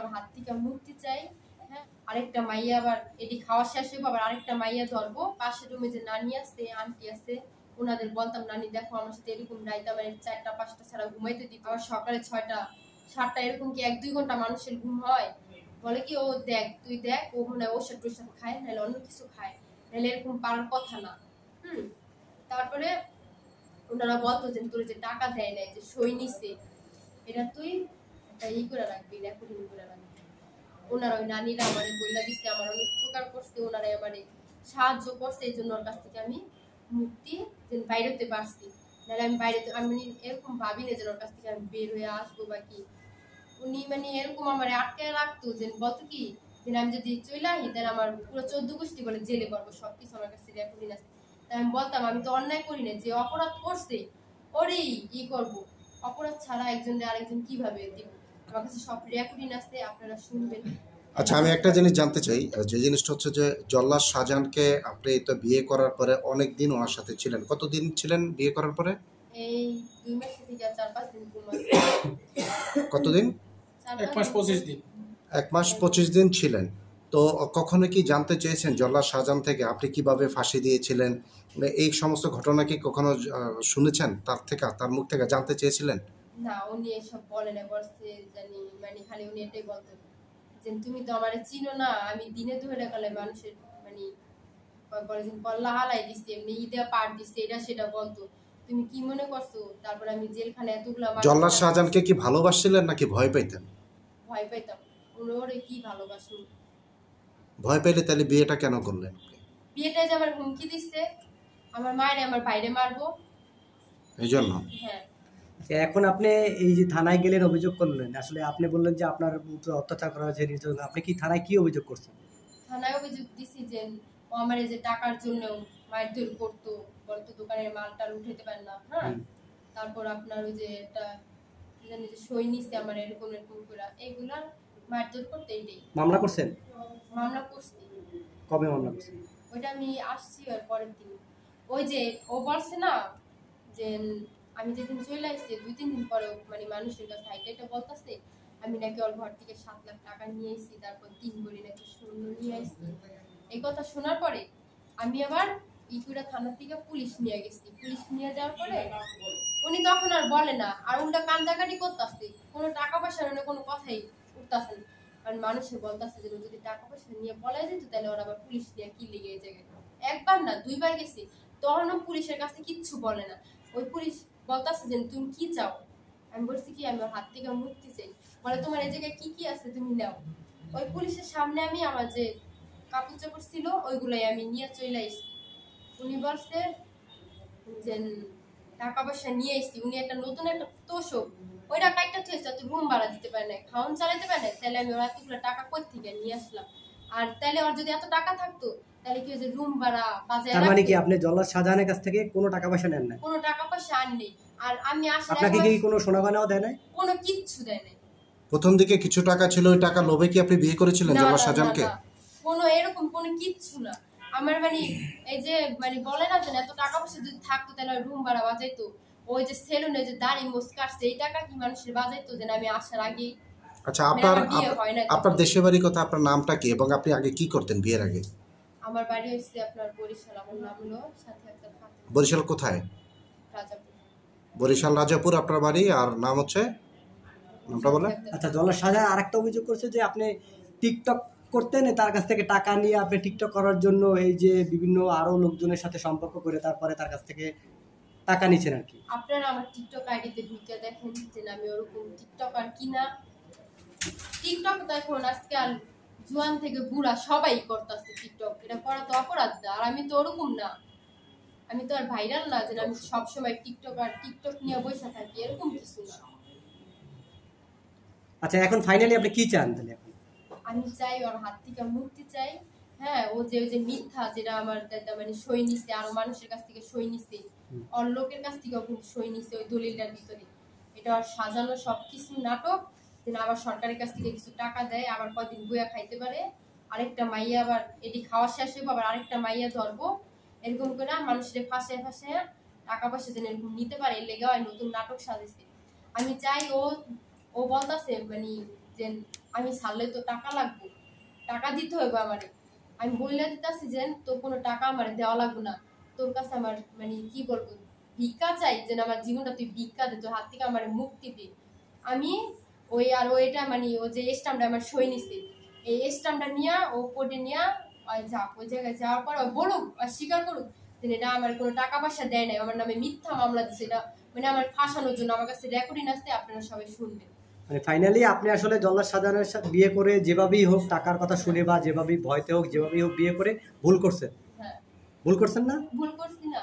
ওর হাত থেকে মুক্তি চাই। হ্যাঁ, আরেকটা মাইয়া আবার এটি খাওয়া শেষ হইব, আবার আরেকটা মাইয়া ধরবো। পাশের রুমে যে নানি আছে, আন্টি আছে, ওনাদের বলতাম নানি দেখো আমার সাথে এরকম রাইতে আমার 4টা 5টা ছাড়া ঘুমাইতে দিত, আবার সকালে 6টা 7টা এরকম কি 1-2 ঘন্টা মানুষের ঘুম হয়? বলে কি ও দেখ তুই দেখ, ও মনে হয় ওষুধ টোষুধ খায়, নাহলে অন্য কিছু খায়, নাহলে এরকম পারার কথা না। তারপরে ওনারা বলতো যে তোর যে টাকা দেয় নাই, যে সই নিছে, এটা তুই একটা করে রাখবি, রেকর্ডিং করে রাখবি। ওনারা ওই নানিরা আমার বইলা দিচ্ছে, আমার অনেক উপকার করছে, ওনারা আমার সাহায্য করছে, এই জন্য ওর কাছ থেকে আমি মুক্তি বাইরেতে পারছি। নাহলে আমি বাইরে আমি এরকম ভাবি না যে ওর কাছ থেকে আমি বের হয়ে আসবো বা কি। উনি মানে এরকম আমার আটকে রাখতো, যে বলতো কি যে আমি যদি চলে আসি তাহলে আমার পুরো 14 গোষ্ঠী বলে জেলে পড়বো, সবকিছু আমার কাছে রেকর্ডিং আছে। তাই আমি বলতাম আমি তো অন্যায় করি না, যে অপরাধ করছে ওরই করবো, অপরাধ ছাড়া একজনের আরেকজন কিভাবে দিব? আমার কাছে সব রেকর্ডিং আছে, আপনারা শুনবেন। আচ্ছা, আমি একটা জিনিস জানতে চাই, যে জিনিসটা হচ্ছে যে জল্লাদ শাহজাহানকে আপনি তো বিয়ে করার পরে অনেক দিন ওনার সাথে ছিলেন, কতদিন ছিলেন বিয়ে করার পরে? এই 2 মাস থেকে 4-5 দিন। কতদিন? 1 মাস 25 দিন। 1 মাস 25 দিন ছিলেন। তো কখনো কি জানতে চেয়েছেন জল্লাদ শাহজাহান থেকে আপনি কিভাবে ফাঁসি দিয়েছিলেন? এই সমস্ত ঘটনা কি কখনো শুনেছেন তার থেকে, তার মুখ থেকে জানতে চেয়েছিলেন? না, উনি এসব বলে না, বলছে জানি মানে খালি উনি এটাই বলতেন যে তুমি তো আমারে চিনো না, আমি দিনে দুপুরে কালে মানুষের মানে বলে যে কল্লা হালাই দিচ্ছে, এমনি ঈদে পার দিচ্ছে, এটা সেটা বলতো। তুমি কি মনে করছো তারপর আমি জেলখানে এতগুলো? জল্লাদ শাহজাহানকে কি ভালোবাসছিলেন নাকি ভয় পাইতেন? ভয় পাইতাম। ওরে কি ভালোবাসো? ভয় পাইলে তাহলে বিয়েটা কেন করলেন? বিয়েটা যে আমার হুমকি দিচ্ছে, আমার মায়ের আমার বাইরে মারবো, এই জন্য। হ্যাঁ। এখন আপনি এই যে থানায় গেলেন, অভিযোগ করলেন, আসলে আপনি বললেন যে আপনার উপরে অত্যাচার করা হয়েছে, আপনি কি থানায় কি অভিযোগ করছেন? থানায় অভিযোগ দিছি যে ও আমার এই যে টাকার জন্য মারধর করতো, বলতো দোকানের মালটা উঠাইতে পারে না। হ্যাঁ, তারপর আপনার ওই যে একটা জানি যে সই নিছে আমার এরকম এরকম করে, এইগুলা মারধর করতে। এইটাই মামলা করছেন? মামলা করছি। কবে মামলা করছেন? ওইটা আমি আসছি আর পরের দিন। ওই যে ও বলছে না যে আমি যেদিন চলে আসছি 2-3 দিন পরে মানে মানুষের কাছে হাইটে এটা বলতেছে আমি নাকি ওর ঘর থেকে 7 লাখ টাকা নিয়ে এসেছি, তারপর 3 ভরি নাকি স্বর্ণ নিয়ে আসছি। এই কথা শোনার পরে আমি আবার ইকুড়া থানা থেকে পুলিশ নিয়ে গেছি। পুলিশ নিয়ে যাওয়ার পরে উনি তখন আর বলে না, আর উল্টা কান্দাকাটি করতেছে, কোনো টাকা পয়সার কোনো কথাই উঠতেছে না। কারণ মানুষের বলতেছে যে যদি টাকা পয়সা নিয়ে পলাই যেত তাহলে ওরা আবার পুলিশ নিয়ে কি লেগে এই জায়গায়। 1বার না 2বার গেছি, তখনও পুলিশের কাছে কিচ্ছু বলে না। ওই পুলিশ বলতেছে যে তুমি কি চাও? আমি বলছি কি আমি ওর হাত থেকে মুক্তি চাই। বলে তোমার এই জায়গায় কি কি আছে তুমি নাও। ওই পুলিশের সামনে আমি আমার যে কাপড় চাপড় ছিল ওইগুলোই আমি নিয়ে চলে আসছি। উনি বলছে যে টাকা পয়সা নিয়ে এসছি, উনি একটা নতুন একটা তোষক ওইটা কাইটা থুয়েছে, তো রুম ভাড়া দিতে পারে না, খাওয়ান চালাতে পারে না, তাহলে আমি ওর এতগুলো টাকা কই থেকে নিয়ে আসলাম? আর তাহলে ওর যদি এত টাকা থাকতো তাহলে কি যে রুম ভাড়া বাজারে। তার মানে কি আপনি জল্লাদ শাহজাহানের কাছ থেকে কোনো টাকা পয়সা নেন না? কোনো টাকা পয়সা আননি। আর আমি আসলে আপনাকে কি কোনো সোনা গয়নাও দেয় না? কোনো কিচ্ছু দেয় না। প্রথম দিকে কিছু টাকা ছিল, ওই টাকা লোভে কি আপনি বিয়ে করেছিলেন জল্লাদ শাহজাহানকে? কোনো এরকম কোনো কিচ্ছু না। আমার মানে এই যে মানে বলে না যে এত টাকা পয়সা যদি থাকতো তাহলে রুম ভাড়া বাজাইতো, ওই যে সেলুনে যে দাড়ি মোস কাটছে এই টাকা কি মানুষের বাজাইতো যে আমি আসার আগে। আচ্ছা, আপনার দেশের বাড়ি কথা, আপনার নামটা কি এবং আপনি আগে কি করতেন বিয়ের আগে? আমার বাড়ি হচ্ছে আপনার বরিশাল, আমার নাম হলো সাথে একটা। বরিশাল কোথায়? রাজাপুর। বরিশাল রাজাপুর আপনার বাড়ি, আর নাম হচ্ছে নামটা বলেন। আচ্ছা, জল্লাদ শাহজাহান আরেকটা অভিযোগ করছে যে আপনি টিকটক করতেন, তার কাছ থেকে টাকা নিয়ে আপনি টিকটক করার জন্য এই যে বিভিন্ন আরো লোকজনের সাথে সম্পর্ক করে তারপরে তার কাছ থেকে টাকা নিছেন আর কি। আপনারা আমার টিকটক আইডিতে ঢুকে দেখেন যে আমি ওরকম টিকটকার কিনা। টিকটক তো এখন আজকাল জোয়ান থেকে বুড়া সবাই করতেছে টিকটক, এটা করা তো অপরাধ না। আর আমি তো ওরকম না, আমি তো আর ভাইরাল না যে আমি সবসময় টিকটক আর টিকটক নিয়ে বসে থাকি, এরকম কিছু না। আচ্ছা, এখন ফাইনালি আপনি কি চান তাহলে? আমি চাই ওর হাত থেকে মুক্তি চাই। হ্যাঁ, ও যে ওই যে মিথ্যা যেটা আমার দাদা মানে সই নিছে, আরো মানুষের কাছ থেকে সই নিছে, ওর লোকের কাছ থেকেও কিন্তু সই নিছে ওই দলিলটার ভিতরে। এটা ওর সাজানো সবকিছু নাটক, যে আবার সরকারের কাছ থেকে কিছু টাকা দেয়, আবার কয়দিন বইয়া খাইতে পারে, আরেকটা মাইয়া আবার এটি খাওয়া শেষ হইব, আবার আরেকটা মাইয়া ধরবো, এরকম করে মানুষের ফাঁসে ফাঁসে টাকা পয়সা যেন এরকম নিতে পারে, এর লেগে নতুন নাটক সাজেছে। আমি চাই ও বলতেছে মানে যে আমি ছাড়লে তো টাকা লাগবে, টাকা দিতে হবে আমারে। আমি বললে দিতেছি যে তোর কোনো টাকা আমার দেওয়া লাগবে না, তোর কাছে আমার মানে কি বলবো ভিক্ষা চাই, যে আমার জীবনটা তুই ভিক্ষা দে, তোর হাত থেকে আমার মুক্তি দে। আমি ওই আর ওইটা মানে ও যে স্টাম্পটা আমার সই নিছে, এই স্টাম্পটা নিয়ে ও কোর্টে নিয়ে যাক, ওই জায়গায় যাওয়ার পর বলুক আর স্বীকার করুক যে এটা আমার কোনো টাকা পয়সা দেয় নাই, আমার নামে মিথ্যা মামলা দিচ্ছে, এটা মানে আমার ফাঁসানোর জন্য। আমার কাছে রেকর্ডিং আসতে, আপনারা সবাই শুনবেন। মানে ফাইনালি আপনি আসলে জল্লাদ শাহজাহানের সাথে বিয়ে করে যেভাবেই হোক টাকার কথা শুনে বা যেভাবেই ভয়তে হোক যেভাবেই হোক বিয়ে করে ভুল করছেন। হ্যাঁ, ভুল করছেন না? ভুল করছি না।